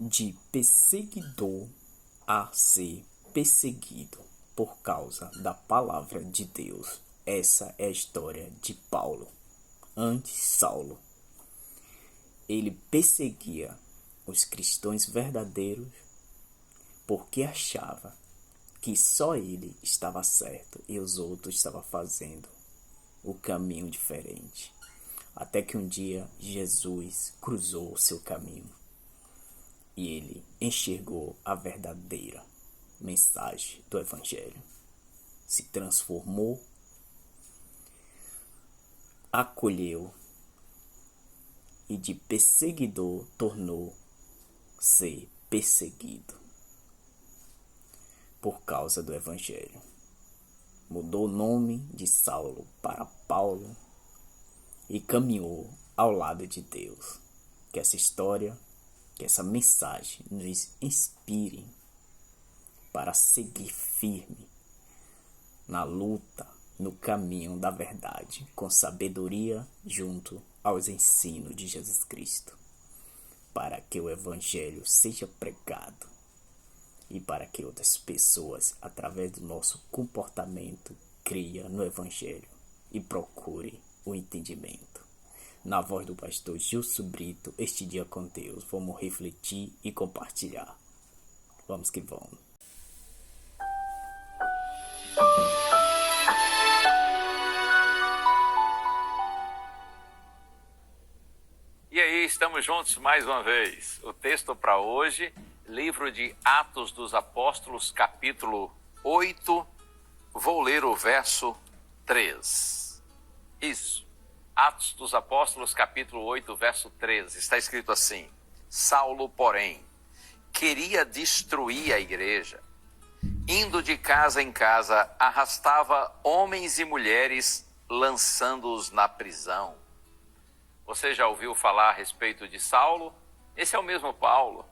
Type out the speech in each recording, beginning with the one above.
De perseguidor a ser perseguido por causa da palavra de Deus. Essa é a história de Paulo, antes Saulo. Ele perseguia os cristãos verdadeiros porque achava que só ele estava certo e os outros estavam fazendo o caminho diferente. Até que um dia Jesus cruzou o seu caminho e ele enxergou a verdadeira mensagem do Evangelho. Se transformou, acolheu e de perseguidor tornou-se perseguido por causa do Evangelho. Mudou o nome de Saulo para Paulo e caminhou ao lado de Deus. Que essa história, que essa mensagem nos inspire para seguir firme na luta, no caminho da verdade, com sabedoria junto aos ensinos de Jesus Cristo, para que o Evangelho seja pregado e para que outras pessoas, através do nosso comportamento, creiam no Evangelho e procurem o entendimento. Na voz do pastor Gilson Brito, este dia com Deus, vamos refletir e compartilhar. Vamos que vamos. E aí, estamos juntos mais uma vez. O texto para hoje, livro de Atos dos Apóstolos, capítulo 8, vou ler o verso 3. Isso, Atos dos Apóstolos, capítulo 8, verso 13, está escrito assim: Saulo, porém, queria destruir a igreja. Indo de casa em casa, arrastava homens e mulheres, lançando-os na prisão. Você já ouviu falar a respeito de Saulo? Esse é o mesmo Paulo.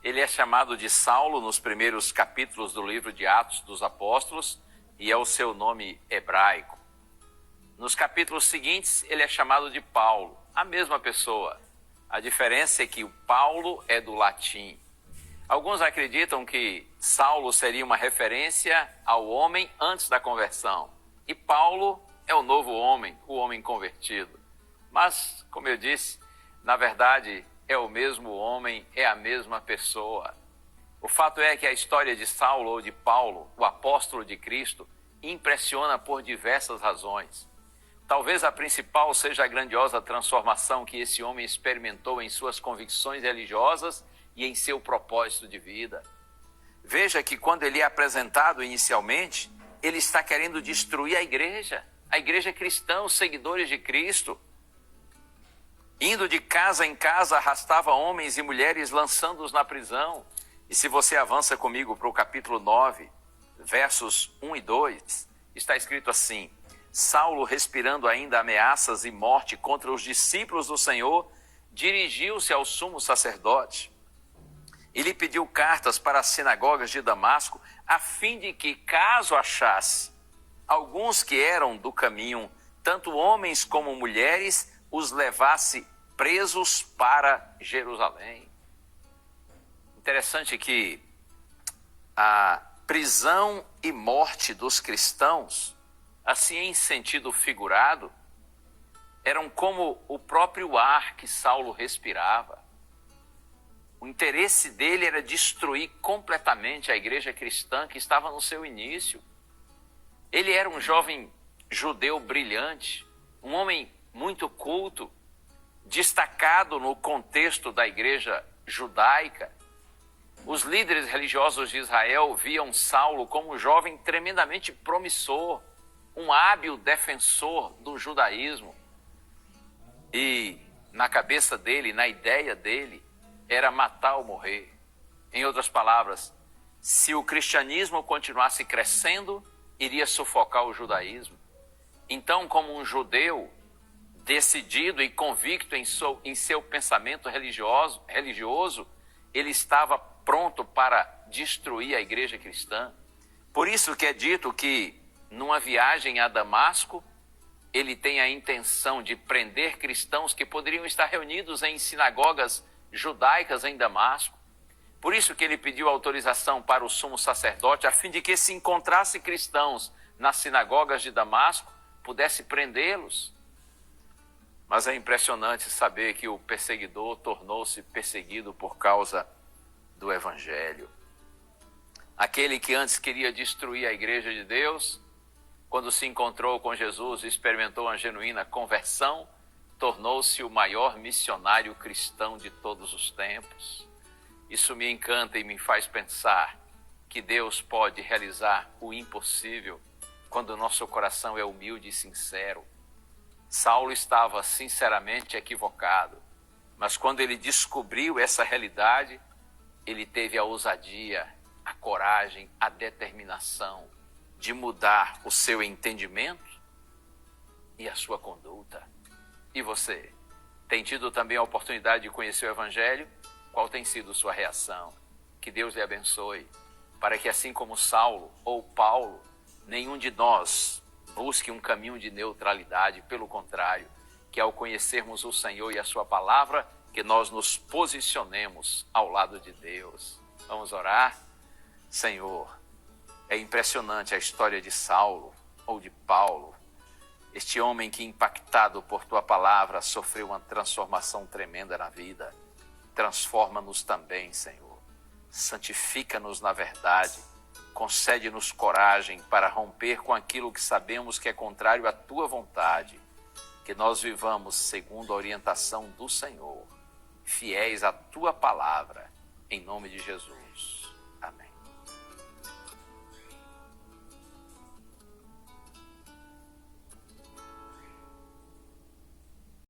Ele é chamado de Saulo nos primeiros capítulos do livro de Atos dos Apóstolos e é o seu nome hebraico. Nos capítulos seguintes, ele é chamado de Paulo, a mesma pessoa. A diferença é que o Paulo é do latim. Alguns acreditam que Saulo seria uma referência ao homem antes da conversão e Paulo é o novo homem, o homem convertido. Mas, como eu disse, na verdade é o mesmo homem, é a mesma pessoa. O fato é que a história de Saulo ou de Paulo, o apóstolo de Cristo, impressiona por diversas razões. Talvez a principal seja a grandiosa transformação que esse homem experimentou em suas convicções religiosas e em seu propósito de vida. Veja que quando ele é apresentado inicialmente, ele está querendo destruir a igreja cristã, os seguidores de Cristo. Indo de casa em casa, arrastava homens e mulheres, lançando-os na prisão. E se você avança comigo para o capítulo 9, versos 1 e 2, está escrito assim: Saulo, respirando ainda ameaças e morte contra os discípulos do Senhor, dirigiu-se ao sumo sacerdote e lhe pediu cartas para as sinagogas de Damasco, a fim de que, caso achasse alguns que eram do caminho, tanto homens como mulheres, os levasse presos para Jerusalém. Interessante que a prisão e morte dos cristãos, assim em sentido figurado, eram como o próprio ar que Saulo respirava. O interesse dele era destruir completamente a igreja cristã que estava no seu início. Ele era um jovem judeu brilhante, um homem muito culto, destacado no contexto da igreja judaica. Os líderes religiosos de Israel viam Saulo como um jovem tremendamente promissor, um hábil defensor do judaísmo. E na cabeça dele, na ideia dele, era matar ou morrer. Em outras palavras, se o cristianismo continuasse crescendo, iria sufocar o judaísmo. Então, como um judeu decidido e convicto em seu pensamento religioso, ele estava pronto para destruir a igreja cristã. Por isso que é dito que, numa viagem a Damasco, ele tem a intenção de prender cristãos que poderiam estar reunidos em sinagogas judaicas em Damasco. Por isso que ele pediu autorização para o sumo sacerdote, a fim de que, se encontrasse cristãos nas sinagogas de Damasco, pudesse prendê-los. Mas é impressionante saber que o perseguidor tornou-se perseguido por causa do Evangelho. Aquele que antes queria destruir a igreja de Deus, quando se encontrou com Jesus e experimentou uma genuína conversão, tornou-se o maior missionário cristão de todos os tempos. Isso me encanta e me faz pensar que Deus pode realizar o impossível quando o nosso coração é humilde e sincero. Saulo estava sinceramente equivocado, mas quando ele descobriu essa realidade, ele teve a ousadia, a coragem, a determinação de mudar o seu entendimento e a sua conduta. E você, tem tido também a oportunidade de conhecer o Evangelho? Qual tem sido sua reação? Que Deus lhe abençoe, para que, assim como Saulo ou Paulo, nenhum de nós busque um caminho de neutralidade. Pelo contrário, que ao conhecermos o Senhor e a sua palavra, que nós nos posicionemos ao lado de Deus. Vamos orar? Senhor, é impressionante a história de Saulo ou de Paulo, este homem que, impactado por tua palavra, sofreu uma transformação tremenda na vida. Transforma-nos também, Senhor. Santifica-nos na verdade. Concede-nos coragem para romper com aquilo que sabemos que é contrário à tua vontade. Que nós vivamos segundo a orientação do Senhor, fiéis à tua palavra, em nome de Jesus.